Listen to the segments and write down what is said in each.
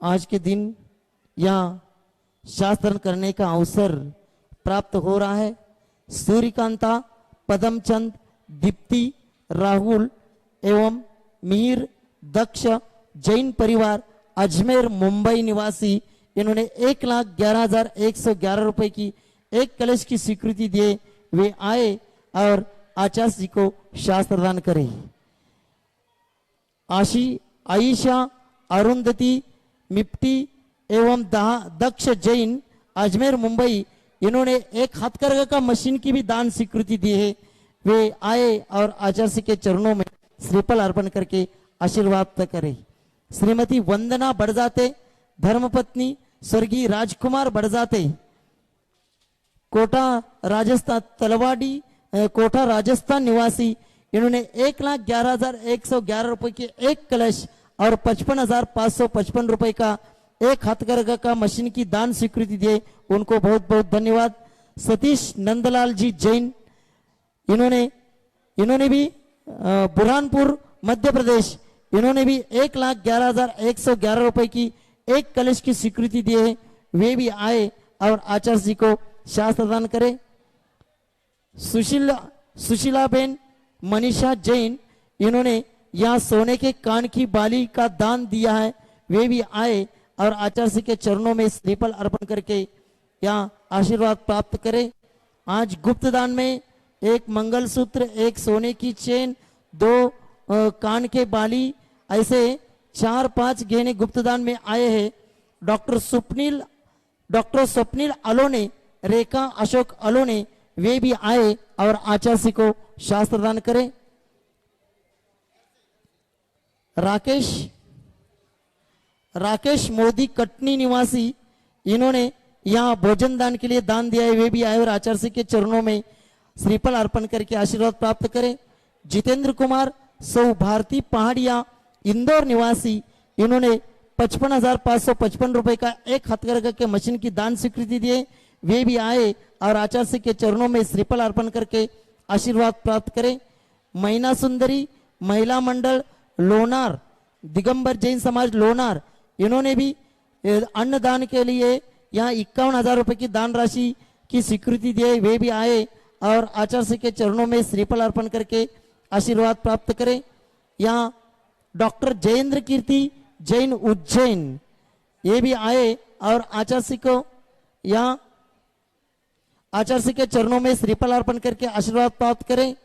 आज के दिन यहाँ शास्त्र करने का अवसर प्राप्त हो रहा है। सूर्यकांता, पदमचंद, दीप्ति, राहुल एवं मिहिर दक्ष जैन परिवार अजमेर मुंबई निवासी, इन्होंने 1,11,111 रुपए की एक कलश की स्वीकृति दिए। वे आए और आचार्य जी को शास्त्र दान करें। आयशा, अरुंधति, मिप्टी एवं दक्ष जैन अजमेर मुंबई, इन्होंने एक हथकरघा का मशीन की भी दान स्वीकृति दी है। वे आए और आचार्य के चरणों में श्रीफल अर्पण करके आशीर्वाद करें। श्रीमती वंदना बड़जाते, धर्मपत्नी स्वर्गीय राजकुमार बड़जाते, कोटा राजस्थान, तलवाड़ी कोटा राजस्थान निवासी, इन्होंने 1,11,111 रुपए की एक कलश और 55,555 रुपए का एक हथकरघा का मशीन की दान स्वीकृति दिए। उनको बहुत बहुत धन्यवाद। सतीश नंदलाल जी जैन, इन्होंने भी बुरहानपुर मध्य प्रदेश, इन्होंने भी 1,11,111 रुपए की एक कलश की स्वीकृति दी है। वे भी आए और आचार्य जी को शास्त्र दान करें। सुशीला बेन मनीषा जैन, इन्होंने यहाँ सोने के कान की बाली का दान दिया है। वे भी आए और आचार्य के चरणों में श्रीफल अर्पण करके यहाँ आशीर्वाद प्राप्त करें। आज गुप्त दान में एक मंगलसूत्र, एक सोने की चेन, 2 कान के बाली, ऐसे 4-5 गहने गुप्त दान में आए हैं। डॉक्टर स्वप्निल अलोने, रेखा अशोक अलोने, वे भी आए और आचार्य को शास्त्र दान करें। राकेश मोदी कटनी निवासी, इन्होंने यहाँ भोजन दान के लिए दान दिया है। वे भी आए और आचार्य के चरणों में श्रीफल अर्पण करके आशीर्वाद प्राप्त करें। जितेंद्र कुमार सौ भारती पहाड़िया इंदौर निवासी, इन्होंने 55,555 रुपए का एक हथकरघा के मशीन की दान स्वीकृति दिए। वे भी आए और आचार्य के चरणों में श्रीफल अर्पण करके आशीर्वाद प्राप्त करें। मैना सुंदरी महिला मंडल लोनार, दिगंबर जैन समाज लोनार, इन्होंने भी अन्नदान के लिए यहाँ 51,000 रुपए की दान राशि की स्वीकृति दी। वे भी आए और आचार्य के चरणों में श्रीफल अर्पण करके आशीर्वाद प्राप्त करें। यहाँ डॉक्टर जयेंद्र कीर्ति जैन उज्जैन, ये भी आए और आचार्य को यहाँ आचार्य के चरणों में श्रीफल अर्पण करके आशीर्वाद प्राप्त करें।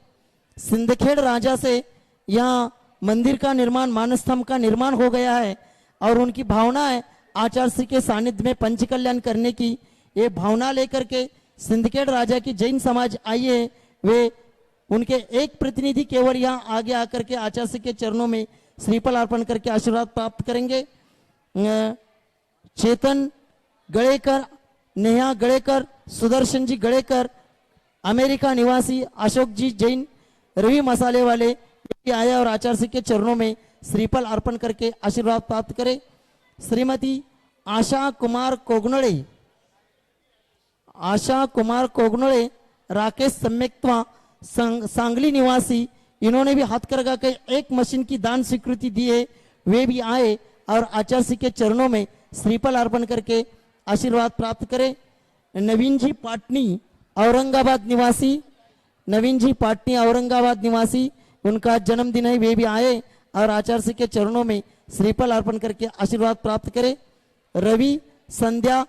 सिंदखेड़ राजा से यहाँ मंदिर का निर्माण, मानस्तंभ का निर्माण हो गया है और उनकी भावना है आचार्य के सानिध्य में पंच कल्याण करने की। ये भावना लेकर के सिंदखेड़ राजा की जैन समाज आई है। वे उनके एक प्रतिनिधि केवल यहाँ आगे आकर के आचार्य के चरणों में श्रीफल अर्पण करके आशीर्वाद प्राप्त करेंगे। चेतन गड़ेकर, नेहा गड़ेकर, सुदर्शन जी गड़ेकर, अमेरिका निवासी, अशोक जी जैन, रवि मसाले वाले, आए और आचार्य के चरणों में श्रीफल अर्पण करके आशीर्वाद प्राप्त करें। श्रीमती आशा कुमार कोगनोळे, राकेश सम्यक्तवा सांगली निवासी, इन्होंने भी हथकरघा के एक मशीन की दान स्वीकृति दी है। वे भी आए और आचार्य के चरणों में श्रीफल अर्पण करके आशीर्वाद प्राप्त करें। नवीन जी पाटनी औरंगाबाद निवासी, उनका जन्मदिन है। वे भी आए और आचार्य के चरणों में श्रीफल अर्पण करके आशीर्वाद प्राप्त करें। रवि संध्या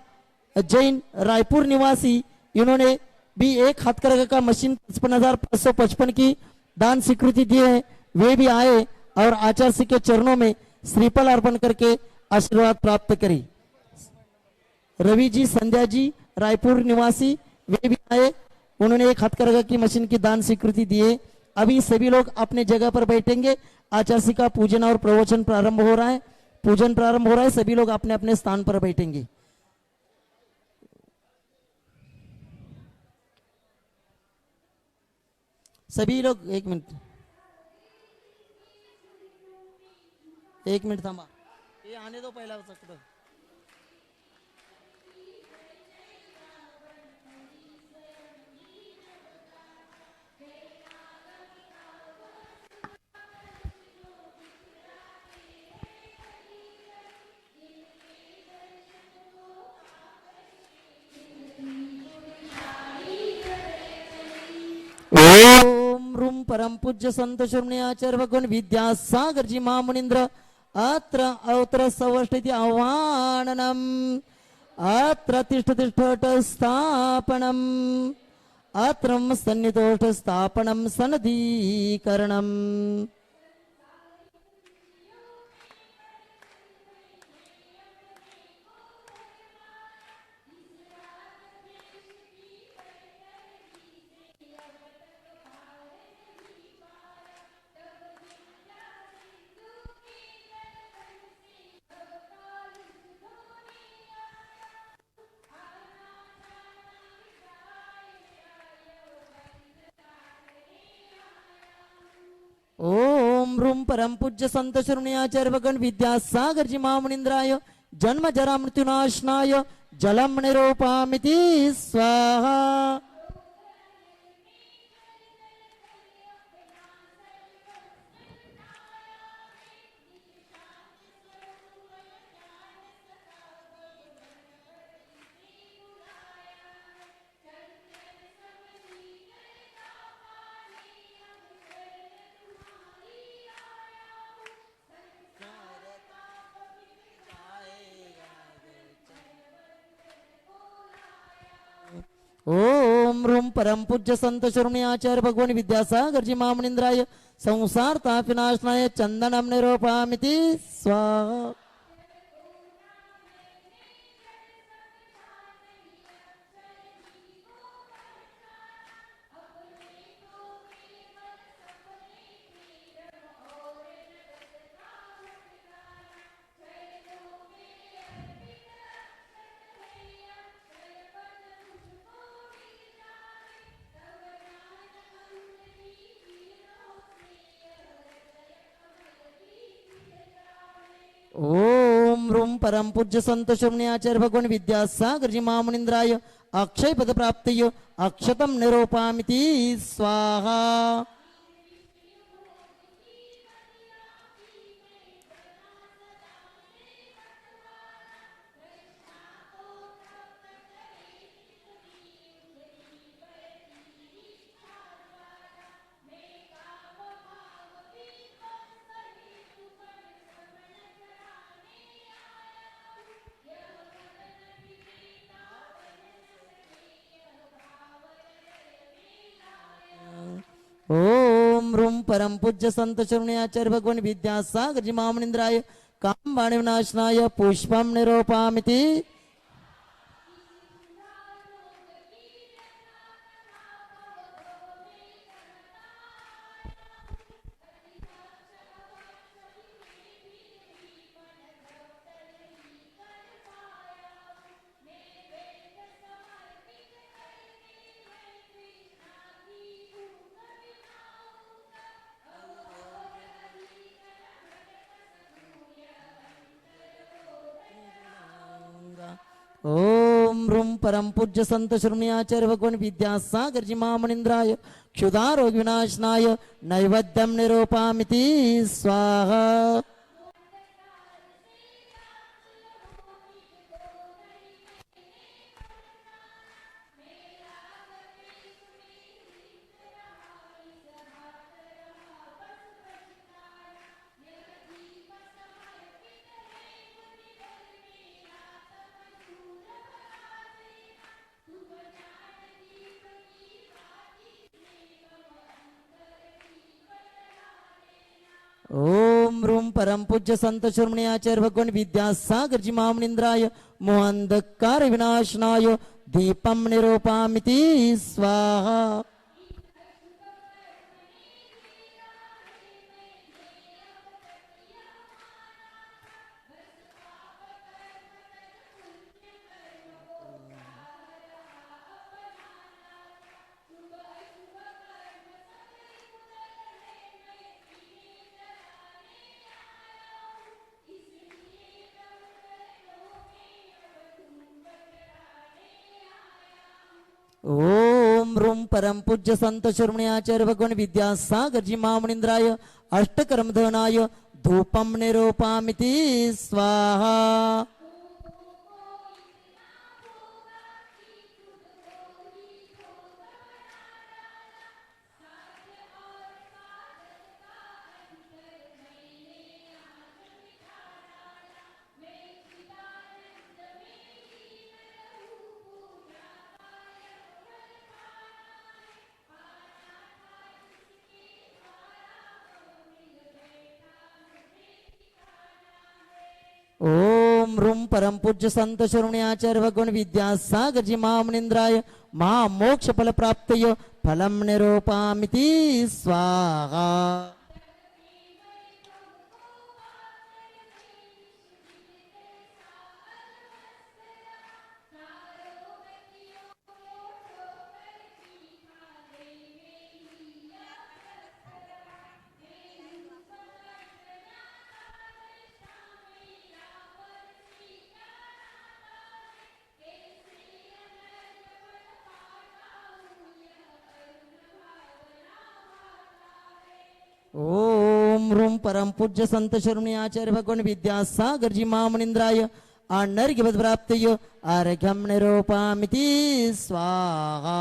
जैन रायपुर निवासी, इन्होंने भी एक हथकरघा का मशीन 55,555 की दान स्वीकृति दी है। वे भी आए और आचार्य के चरणों में श्रीफल अर्पण करके आशीर्वाद प्राप्त करें। रवि जी, संध्या जी रायपुर निवासी, वे भी आए, उन्होंने एक हथकरघा की मशीन की दान स्वीकृति दी है। अभी सभी लोग अपने जगह पर बैठेंगे। आचार्य का पूजन और प्रवचन प्रारंभ हो रहा है। सभी लोग अपने अपने स्थान पर बैठेंगे। सभी लोग एक मिनट थांबा, ये आने दो पहला सकता। परम पूज्य संत शिरोमणी आचार्य भगवान विद्यासागर जी महामुनींद्र अत्र अवतर सवष्टि आह्वाननम अत्र तिष्ठ तिष्ठट स्थापनम अत्रम सन्निधोष्ठ स्थापनम सनदीकरणम। ओम रूम परम पूज्य संत शिरोमणी आचार्य भगवान विद्यासागर जी महामुनींद्राय जन्म जरा मृत्युनाशनाय जलम निरूपामिति स्वाहा। ओम रूम परम पूज्य संत शिरोमणी आचार्य भगवान विद्यासागर जी महामुनींद्राय संसार ताप विनाशनाय चंदनम निरूपामिति स्वाहा। ओम रूम परम पूज्य संत शिरोमणी आचार्य भगवान विद्यासागर जी महामुनींद्राय अक्षय पद प्राप्ति अक्षतम निरूपामिति स्वाहा। ओम रूम परम पूज्य संत शिरोमणी आचार्य भगवान विद्यासागर जी महामुनींद्राय काम बाण विनाशनाय पुष्पम निरूपामिति। ओम रूम परम पूज्य संत शिरोमणी आचार्य भगवान विद्यासागर जी महामुनींद्राय क्षुधारोग विनाशनाय नैवेद्यम निरूपामिति स्वाहा। ओम रूम परम पूज्य संत शिरोमणी आचार्य भगवान विद्यासागर जी महामुनींद्राय मोहंधकार विनाशनाय दीपम निरूपामिति स्वाहा। ओम रूम परम पूज्य संत शिरोमणी आचार्य भगवान विद्यासागर जी महामुनींद्राय अष्टकर्म धनाय धूपम निरूपामिति स्वाहा। परम पूज्य संत शिरोमणि आचार्य भगवान विद्यासागर जी महामुनीन्द्राय महामोक्ष फल प्राप्तय फलम निरूपामिति स्वाहा। ओम रूम परम पूज्य संत शिरोमणि आचार्य भगवान विद्यासागर जी महामुनीन्द्राय अनर्घ्य प्राप्तय अर्घ्यम निरूपामिति स्वाहा।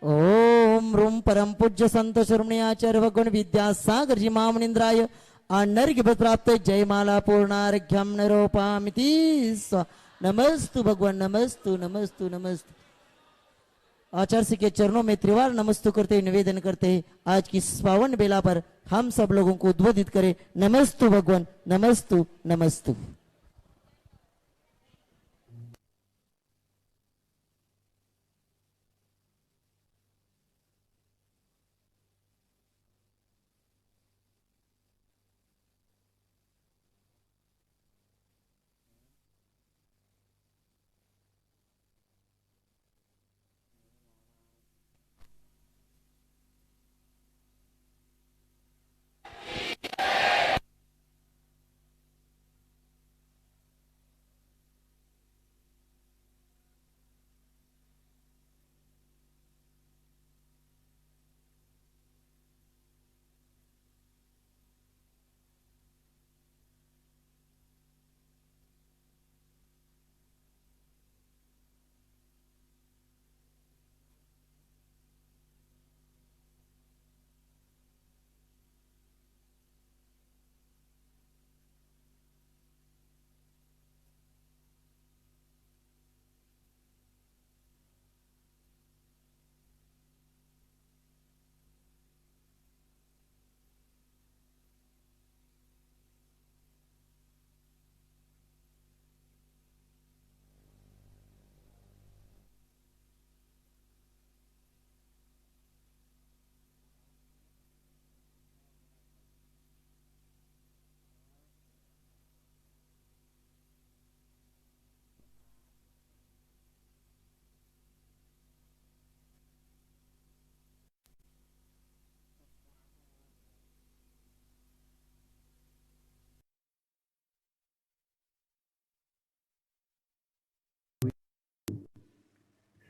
ओम रूम परम पूज्य संत शिरोमणि आचार्य भगवान विद्यासागर जी महामुनीन्द्राय अनर्घ्य प्राप्त जय माला पूर्णार्घ्यम निरूपामिति स्वाहा। नमस्तु भगवान नमस्तु नमस्तु नमस्तु। आचार्य श्री के चरणों में त्रिवार नमस्तु करते निवेदन करते हैं आज की पावन बेला पर हम सब लोगों को उद्बोधित करें। नमस्तु भगवान नमस्तु नमस्तु।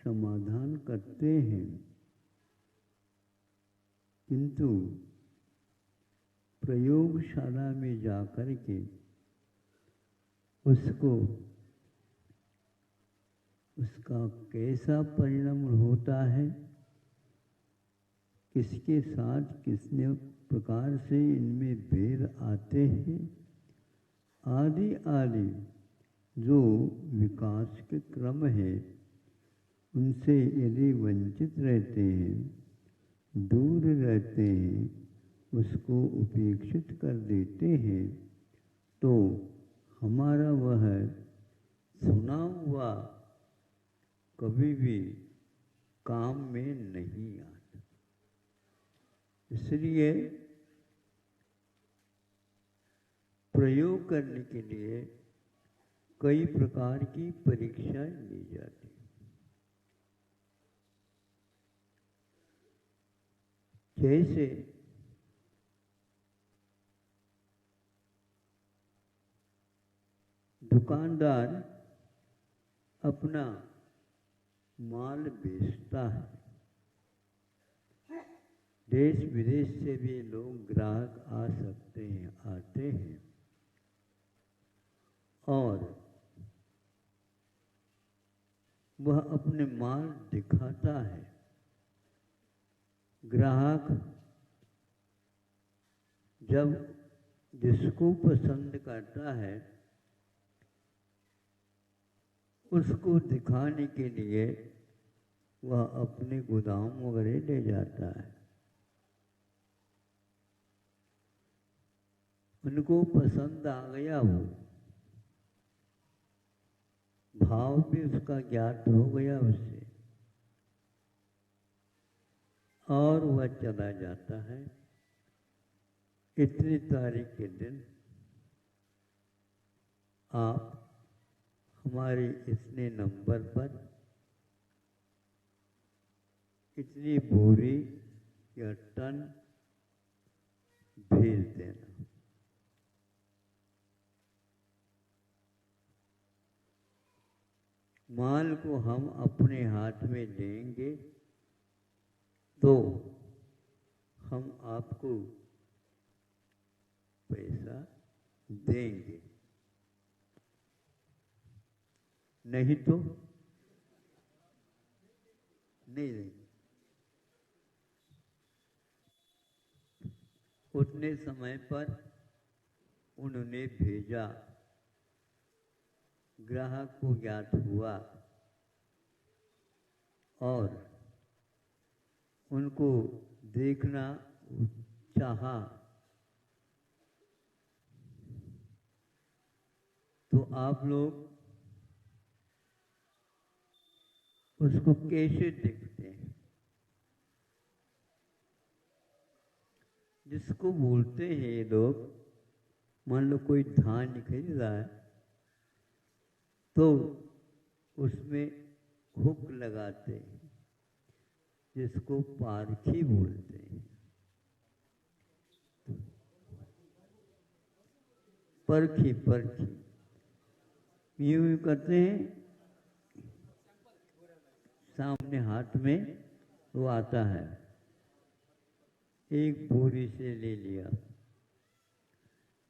समाधान करते हैं, किंतु प्रयोगशाला में जाकर के उसका कैसा परिणाम होता है, किसके साथ किसने प्रकार से इनमें भेद आते हैं आदि आदि जो विकास के क्रम है, उनसे यदि वंचित रहते हैं, दूर रहते हैं, उसको उपेक्षित कर देते हैं, तो हमारा वह सुना हुआ कभी भी काम में नहीं आता। इसलिए प्रयोग करने के लिए कई प्रकार की परीक्षाएं ली जाती हैं। जैसे दुकानदार अपना माल बेचता है, देश विदेश से भी लोग ग्राहक आ सकते हैं, आते हैं, और वह अपने माल दिखाता है। ग्राहक जब जिसको पसंद करता है उसको दिखाने के लिए वह अपने गोदाम वगैरह ले जाता है। उनको पसंद आ गया, वो भाव भी उसका ज्ञात हो गया उससे, और वह चला जाता है। इतनी तारीख के दिन आप हमारे इतने नंबर पर इतनी बोरी या टन भेज देना। माल को हम अपने हाथ में लेंगे तो हम आपको पैसा देंगे, नहीं तो नहीं देंगे। उतने समय पर उन्होंने भेजा, ग्राहक को ज्ञात हुआ और उनको देखना चाहा तो आप लोग उसको कैसे देखते हैं? जिसको बोलते हैं ये लोग, मान लो कोई धान खरीद रहा है तो उसमें हुक लगाते हैं, जिसको पारखी बोलते हैं। परखी परखी यूं करते हैं, सामने हाथ में वो आता है, एक बोरी से ले लिया,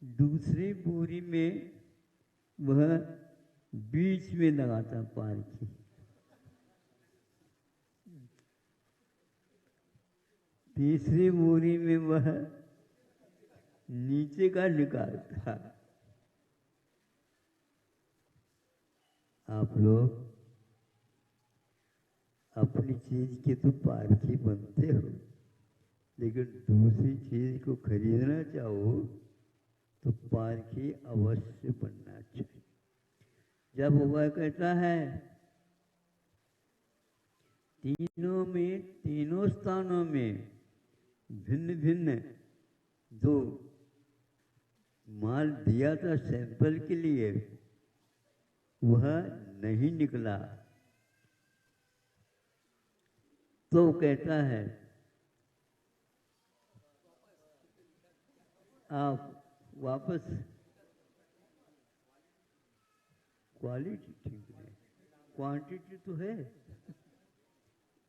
दूसरी बोरी में वह बीच में लगाता पारखी, तीसरी बोरी में वह नीचे का निकालता। आप लोग अपनी चीज के तो पारखी बनते हो, लेकिन दूसरी चीज को खरीदना चाहो तो पारखी अवश्य बनना चाहिए। जब वह कहता है तीनों स्थानों में भिन्न भिन्न जो माल दिया था सैंपल के लिए वह नहीं निकला, तो कहता है आप वापस, क्वालिटी ठीक है, क्वांटिटी तो है,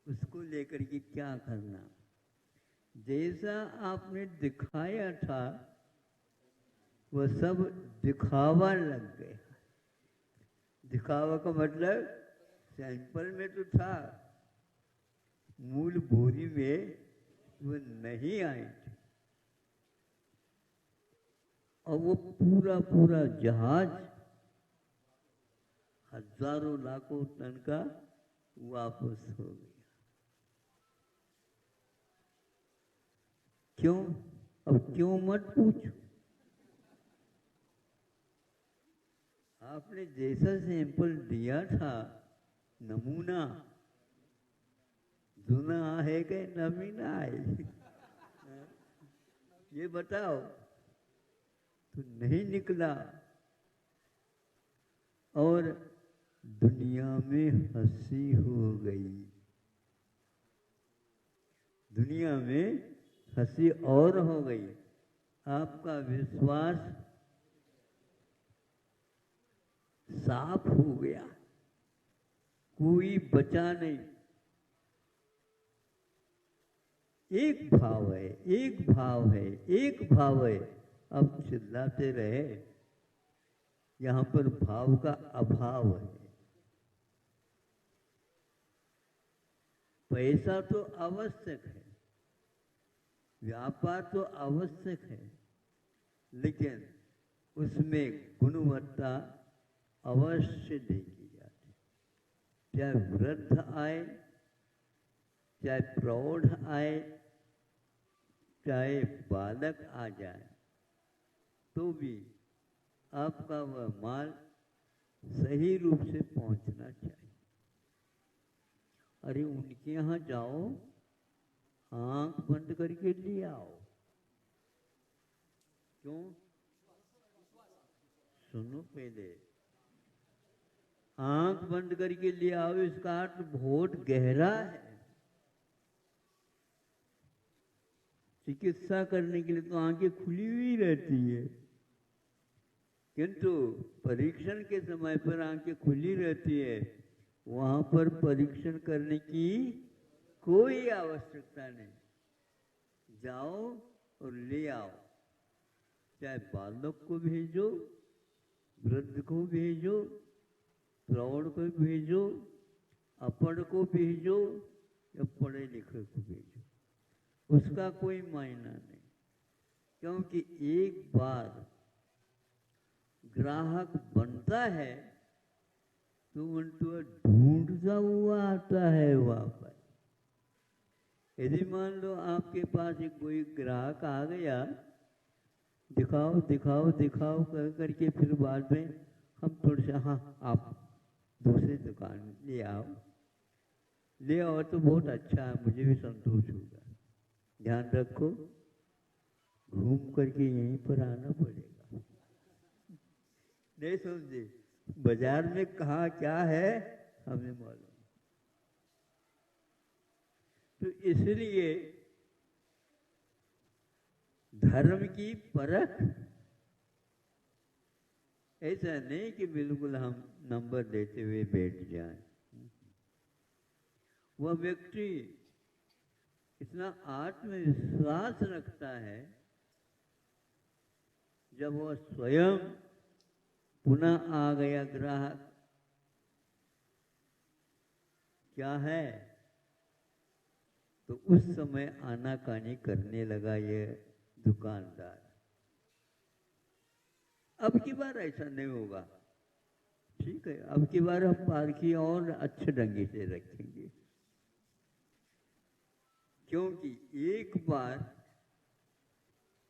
उसको लेकर के क्या करना? जैसा आपने दिखाया था वह सब दिखावा लग गया। दिखावा का मतलब सैंपल में तो था, मूल बोरी में वो नहीं आई थी, और वो पूरा पूरा जहाज हजारों लाखों टन का वापस हो गया। क्यों? अब क्यों मत पूछो, आपने जैसा सैंपल दिया था, नमूना जुना है कि नवीना है ये बताओ, तो नहीं निकला। और दुनिया में हंसी हो गई, दुनिया में हंसी और हो गई। आपका विश्वास साफ हो गया, कोई बचा नहीं। एक भाव है, एक भाव है, एक भाव है। अब चिल्लाते रहे, यहां पर भाव का अभाव है। पैसा तो आवश्यक है, व्यापार तो आवश्यक है, लेकिन उसमें गुणवत्ता अवश्य देखी जाती। चाहे वृद्ध आए, चाहे प्रौढ़ आए, चाहे बालक आ जाए, तो भी आपका वह माल सही रूप से पहुंचना चाहिए। अरे उनके यहाँ जाओ, आंख बंद करके ले आओ। क्यों? सुनो पहले, आंख बंद करके ले आओ, इसका अर्थ बहुत गहरा है। चिकित्सा करने के लिए तो आंखें खुली हुई रहती है, किंतु परीक्षण के समय पर आंखें खुली रहती है। वहां पर परीक्षण करने की कोई आवश्यकता नहीं। जाओ और ले आओ। चाहे बालक को भेजो, वृद्ध को भेजो, प्रौढ़ को भेजो, अपढ़ को भेजो या पढ़े लिखे को भेजो, उसका कोई मायना नहीं। क्योंकि एक बार ग्राहक बनता है तो उनको ढूंढता हुआ आता है वहां पर। यदि मान लो आपके पास एक कोई ग्राहक आ गया, दिखाओ दिखाओ दिखाओ कर करके, फिर बाद में हम थोड़े से, हाँ आप दूसरी दुकान ले आओ, ले आओ तो बहुत अच्छा है, मुझे भी संतोष होगा। ध्यान रखो, घूम करके यहीं पर आना पड़ेगा। नहीं समझे? बाजार में कहाँ क्या है हमें मालूम। तो इसलिए धर्म की परख ऐसा नहीं कि बिल्कुल हम नंबर देते हुए बैठ जाएं। वह व्यक्ति इतना आत्मविश्वास रखता है, जब वह स्वयं पुनः आ गया ग्राहक, क्या है, तो उस समय आनाकानी करने लगा ये दुकानदार। अब की बार ऐसा नहीं होगा, ठीक है, अब की बार हम पालकी और अच्छे ढंग से रखेंगे। क्योंकि एक बार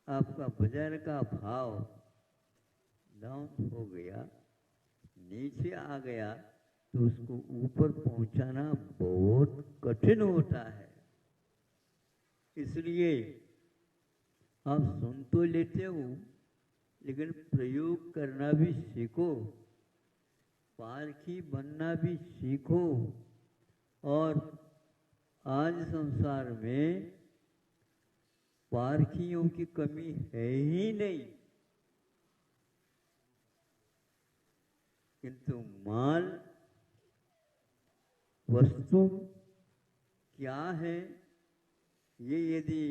आपका बाजार का भाव डाउन हो गया, नीचे आ गया, तो उसको ऊपर पहुंचाना बहुत कठिन होता है। इसलिए आप सुन तो लेते हो, लेकिन प्रयोग करना भी सीखो, पारखी बनना भी सीखो। और आज संसार में पारखियों की कमी है ही नहीं, किंतु माल वस्तु क्या है, ये यदि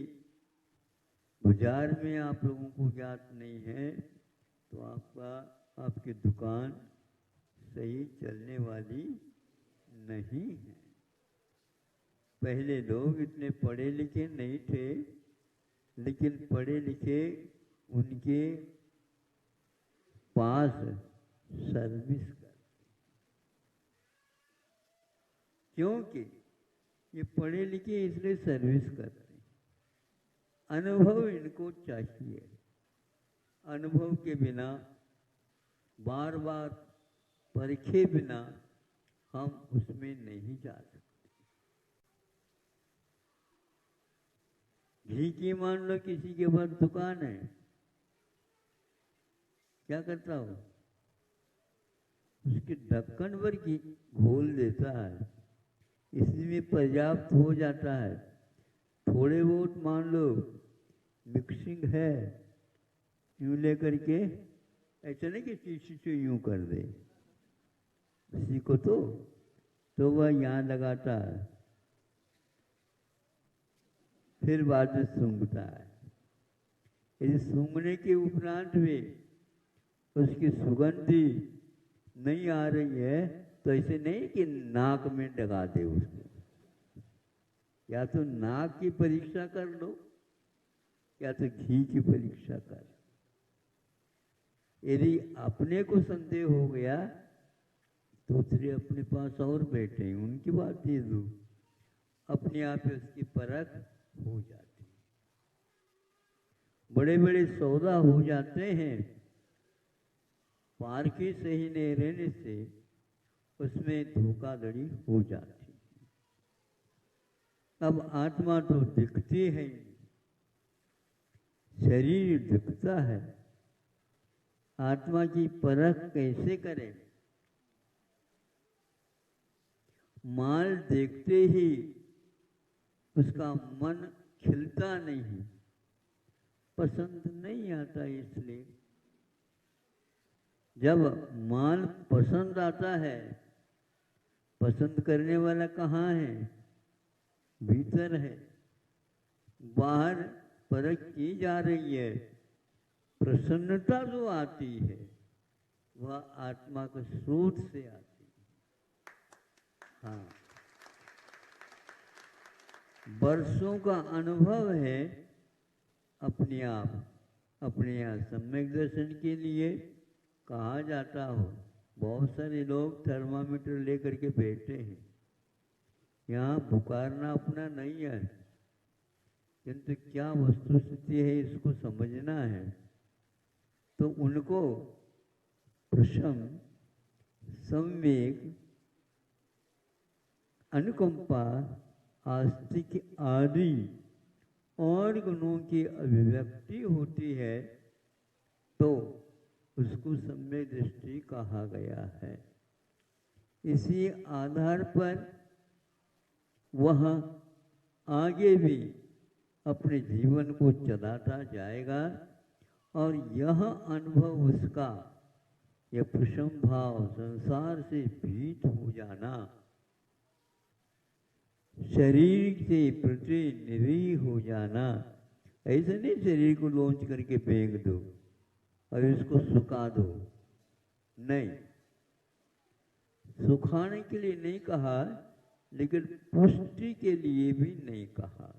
बाजार में आप लोगों को ज्ञात नहीं है, तो आपकी दुकान सही चलने वाली नहीं है। पहले लोग इतने पढ़े लिखे नहीं थे, लेकिन पढ़े लिखे उनके पास सर्विस कर, क्योंकि ये पढ़े लिखे इसलिए सर्विस करते, अनुभव इनको चाहिए। अनुभव के बिना, बार बार परखे बिना हम उसमें नहीं जा सकते। घी की मान लो किसी के पास दुकान है, क्या करता हो, उसके ढक्कन पर घी घोल देता है, इसमें पर्याप्त हो जाता है। थोड़े बहुत मान लो मिक्सिंग है, यूं लेकर के, ऐसा नहीं कि शीशी से यूं कर दे, किसी को तो वह यहाँ लगाता है, फिर बाद में सूंघता है। यदि सूंघने के उपरांत भी उसकी सुगंधी नहीं आ रही है, तो ऐसे नहीं कि नाक में लगा दे उसको, या तो नाक की परीक्षा कर लो या तो घी की परीक्षा कर। यदि अपने को संदेह हो गया तो दूसरे अपने पास और बैठे हैं, उनकी बात ये दो, अपने आप ही उसकी परख हो जाती है। बड़े बड़े सौदा हो जाते हैं, पारखी सही नहीं रहने से उसमें धोखाधड़ी हो जाती है। अब आत्मा तो दिखती है, शरीर दिखता है, आत्मा की परख कैसे करें? माल देखते ही उसका मन खिलता नहीं, पसंद नहीं आता। इसलिए जब माल पसंद आता है, पसंद करने वाला कहाँ है? भीतर है। बाहर परख की जा रही है, प्रसन्नता जो आती है वह आत्मा के स्रोत से आती है। हाँ, वर्षों का अनुभव है। अपने आप अपने यहाँ सम्यक दर्शन के लिए कहा जाता हो, बहुत सारे लोग थर्मामीटर लेकर के बैठे हैं। यहाँ पुकारना अपना नहीं है, किंतु क्या वस्तुस्थिति है इसको समझना है। तो उनको प्रशम, सम्वेक, अनुकंपा, आस्तिक आदि और गुणों की अभिव्यक्ति होती है तो उसको सम्यक दृष्टि कहा गया है। इसी आधार पर वह आगे भी अपने जीवन को चलाता जाएगा और यह अनुभव उसका, यह प्रशम भाव, संसार से भीत हो जाना, शरीर से प्रति निरीह हो जाना, ऐसे नहीं शरीर को लॉन्च करके फेंक दो और इसको सुखा दो, नहीं, सुखाने के लिए नहीं कहा, लेकिन पुष्टि के लिए भी नहीं कहा।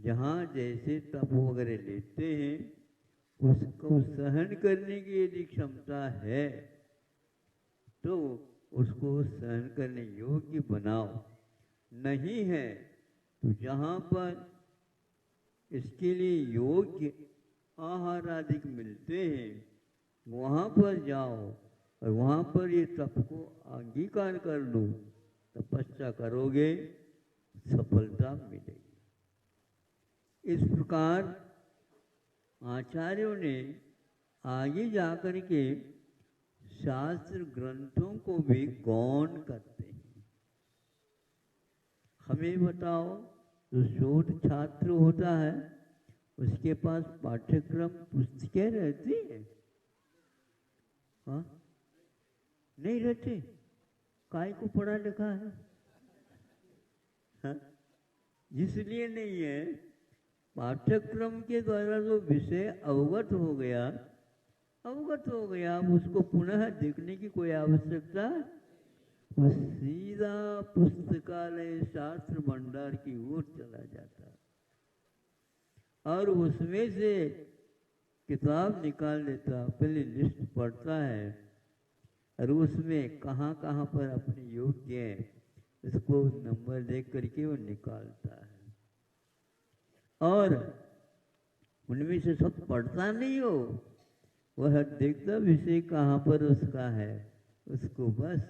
जहाँ जैसे तप वगैरह लेते हैं उसको सहन करने की यदि क्षमता है तो उसको सहन करने योग्य बनाओ, नहीं है तो जहाँ पर इसके लिए योग्य आहार आदि मिलते हैं वहाँ पर जाओ और वहाँ पर ये तप को अंगीकार कर लो, तपस्या करोगे सफलता मिलेगी। इस प्रकार आचार्यों ने आगे जाकर के शास्त्र ग्रंथों को भी गौण करते हैं। हमें बताओ, जो शोध छात्र होता है उसके पास पाठ्यक्रम पुस्तकें रहती है? हाँ, नहीं रहती। काय को पढ़ा लिखा है? हाँ? इसलिए नहीं है, पाठ्यक्रम के द्वारा जो विषय अवगत हो गया, अब उसको पुनः देखने की कोई आवश्यकता, वो सीधा पुस्तकालय शास्त्र भंडार की ओर चला जाता है और उसमें से किताब निकाल लेता, पहले लिस्ट पढ़ता है और उसमें कहाँ कहाँ पर अपने योग्य है इसको नंबर देख करके वो निकालता है। और उनमें से सब पढ़ता नहीं हो, वह देखता विषय कहाँ पर उसका है, उसको बस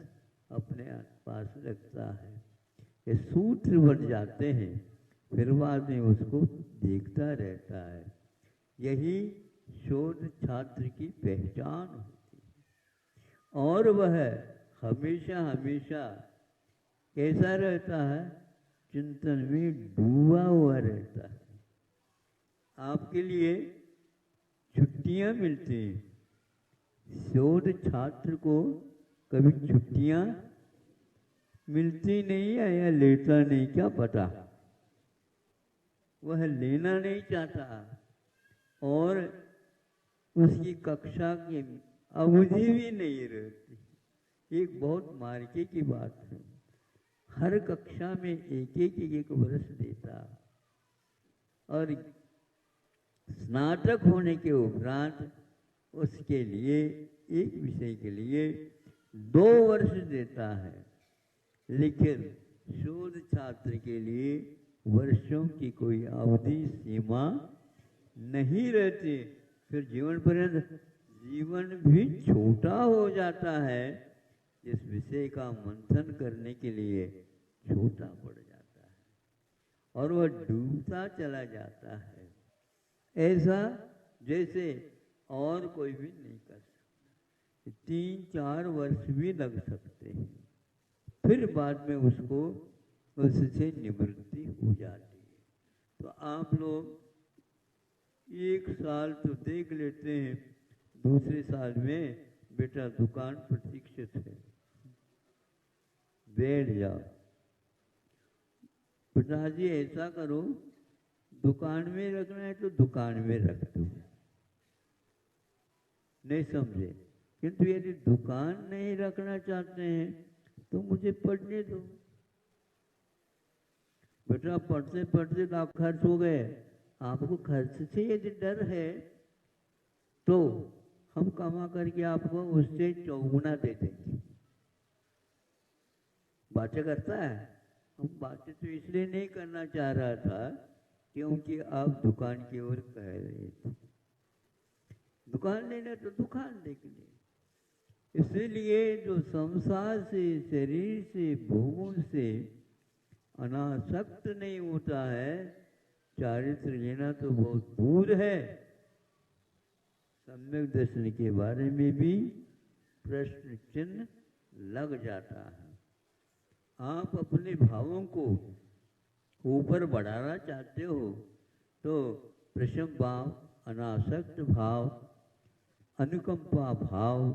अपने पास रखता है। ये सूत्र बन जाते हैं, फिर बाद में उसको देखता रहता है। यही शोध छात्र की पहचान होती है। और वह हमेशा हमेशा कैसा रहता है? चिंतन में डूबा हुआ रहता है। आपके लिए छुट्टियां मिलती हैं, शोध छात्र को कभी छुट्टियां मिलती नहीं है या लेता नहीं, क्या पता, वह लेना नहीं चाहता और उसकी कक्षा की अवधि भी नहीं रहती। एक बहुत मार्के की बात है। हर कक्षा में एक वर्ष देता और स्नातक होने के उपरांत उसके लिए एक विषय के लिए 2 वर्ष देता है। लेकिन शोध छात्र के लिए वर्षों की कोई अवधि सीमा नहीं रहती। फिर जीवन पर्यंत जीवन भी छोटा हो जाता है। इस विषय का मंथन करने के लिए छोटा पड़ जाता है और वह डूबता चला जाता है, ऐसा जैसे और कोई भी नहीं कर सकता। 3-4 वर्ष भी लग सकते हैं, फिर बाद में उसको उससे निवृत्ति हो जाती है। तो आप लोग 1 साल तो देख लेते हैं, दूसरे साल में बेटा दुकान प्रतीक्षित है, बैठ जाओ। पिताजी ऐसा करो, दुकान में रखना है तो दुकान में रख दो। नहीं समझे? किंतु यदि दुकान नहीं रखना चाहते हैं तो मुझे पढ़ने दो। बेटा पढ़ते पढ़ते लाख खर्च हो गए, आपको खर्च से यदि डर है तो हम कमा करके आपको उससे 4 दे देंगे। बातें करता है। हम बातें तो इसलिए नहीं करना चाह रहा था क्योंकि आप दुकान की ओर कह रहे थे। दुकान लेना तो दुकान देख ले। इसलिए जो संसार से, शरीर से, भोगों से अनासक्त नहीं होता है, चारित्र लेना तो बहुत दूर है। सम्यक दर्शन के बारे में भी प्रश्न चिन्ह लग जाता है। आप अपने भावों को ऊपर बढ़ाना चाहते हो तो प्रशम भाव, अनासक्त भाव, अनुकंपा भाव,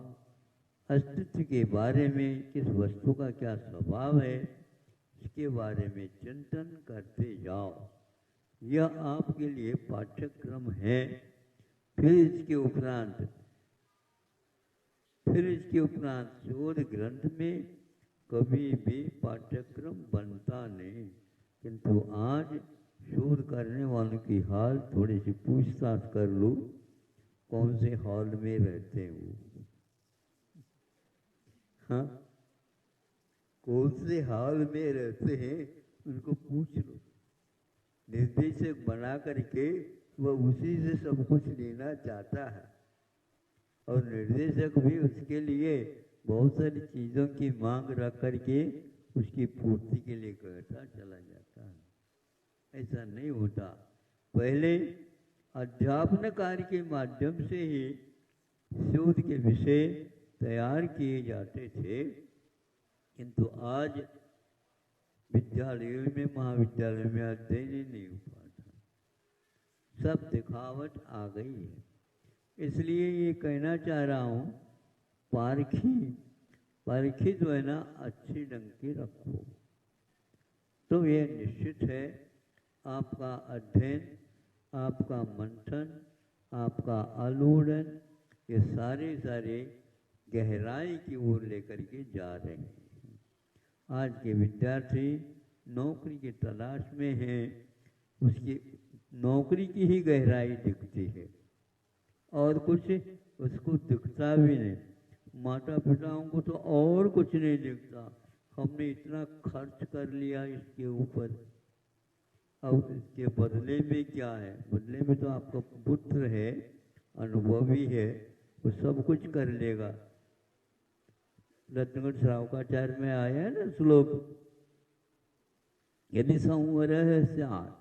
अस्तित्व के बारे में, किस वस्तु का क्या स्वभाव है, इसके बारे में चिंतन करते जाओ। यह आपके लिए पाठ्यक्रम है। फिर इसके उपरांत शोध ग्रंथ में कभी भी पाठ्यक्रम बनता नहीं। किंतु आज शोध करने वालों की हाल थोड़ी सी पूछताछ कर लो, कौन से हॉल में रहते हो? हाँ, कौन से हॉल में रहते हैं उनको पूछ लो। निर्देशक बना करके वह उसी से सब कुछ लेना चाहता है और निर्देशक भी उसके लिए बहुत सारी चीजों की मांग रख करके उसकी पूर्ति के लिए कहता चला जाता है। ऐसा नहीं होता। पहले अध्यापन कार्य के माध्यम से ही शोध के विषय तैयार किए जाते थे, किंतु आज विद्यालयों में, महाविद्यालयों में अध्ययन ही नहीं हो पाता। सब दिखावट आ गई है। इसलिए ये कहना चाह रहा हूँ, पारखी जो है ना अच्छी ढंग की रखो, तो ये निश्चित है आपका अध्ययन, आपका मंथन, आपका आलोड़न, ये सारे गहराई की ओर लेकर के जा रहे हैं। आज के विद्यार्थी नौकरी की तलाश में हैं, उसकी नौकरी की ही गहराई दिखती है और कुछ उसको दिखता भी नहीं। माता पिताओं को तो और कुछ नहीं दिखता। हमने इतना खर्च कर लिया इसके ऊपर, अब इसके बदले में क्या है? बदले में तो आपका पुत्र है, अनुभवी है, वो सब कुछ कर लेगा। रत्नगढ़ श्रावकाचार्य में आया है ना श्लोक, यदि संवर है स्यात्,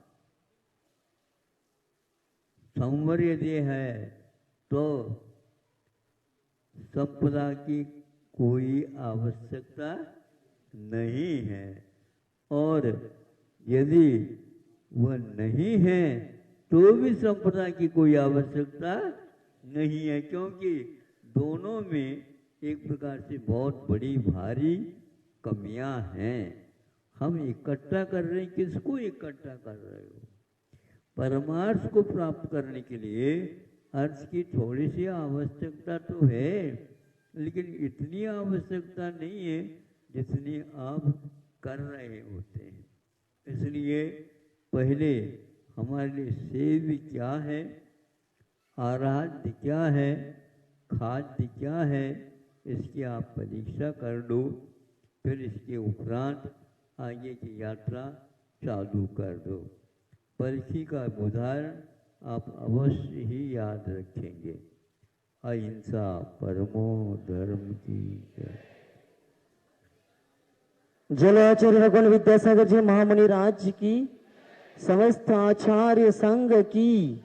संवर यदि है तो संपदा की कोई आवश्यकता नहीं है, और यदि वह नहीं है तो भी संपदा की कोई आवश्यकता नहीं है, क्योंकि दोनों में एक प्रकार से बहुत बड़ी भारी कमियां हैं। हम इकट्ठा कर रहे हैं, किसको इकट्ठा कर रहे हो? परमार्थ को प्राप्त करने के लिए अर्थ की थोड़ी सी आवश्यकता तो है, लेकिन इतनी आवश्यकता नहीं है जितनी आप कर रहे होते हैं। इसलिए पहले हमारे लिए सेव्य क्या है, आराध्य क्या है, खाद्य क्या है, इसकी आप परीक्षा कर लो। फिर इसके उपरांत आगे की यात्रा चालू कर दो। पर्ची का उदाहरण आप अवश्य ही याद रखेंगे। अहिंसा परमो धर्म की जय। जलाचार्य भगवान विद्यासागर जी महामुनि राज्य की, समस्त आचार्य संघ की।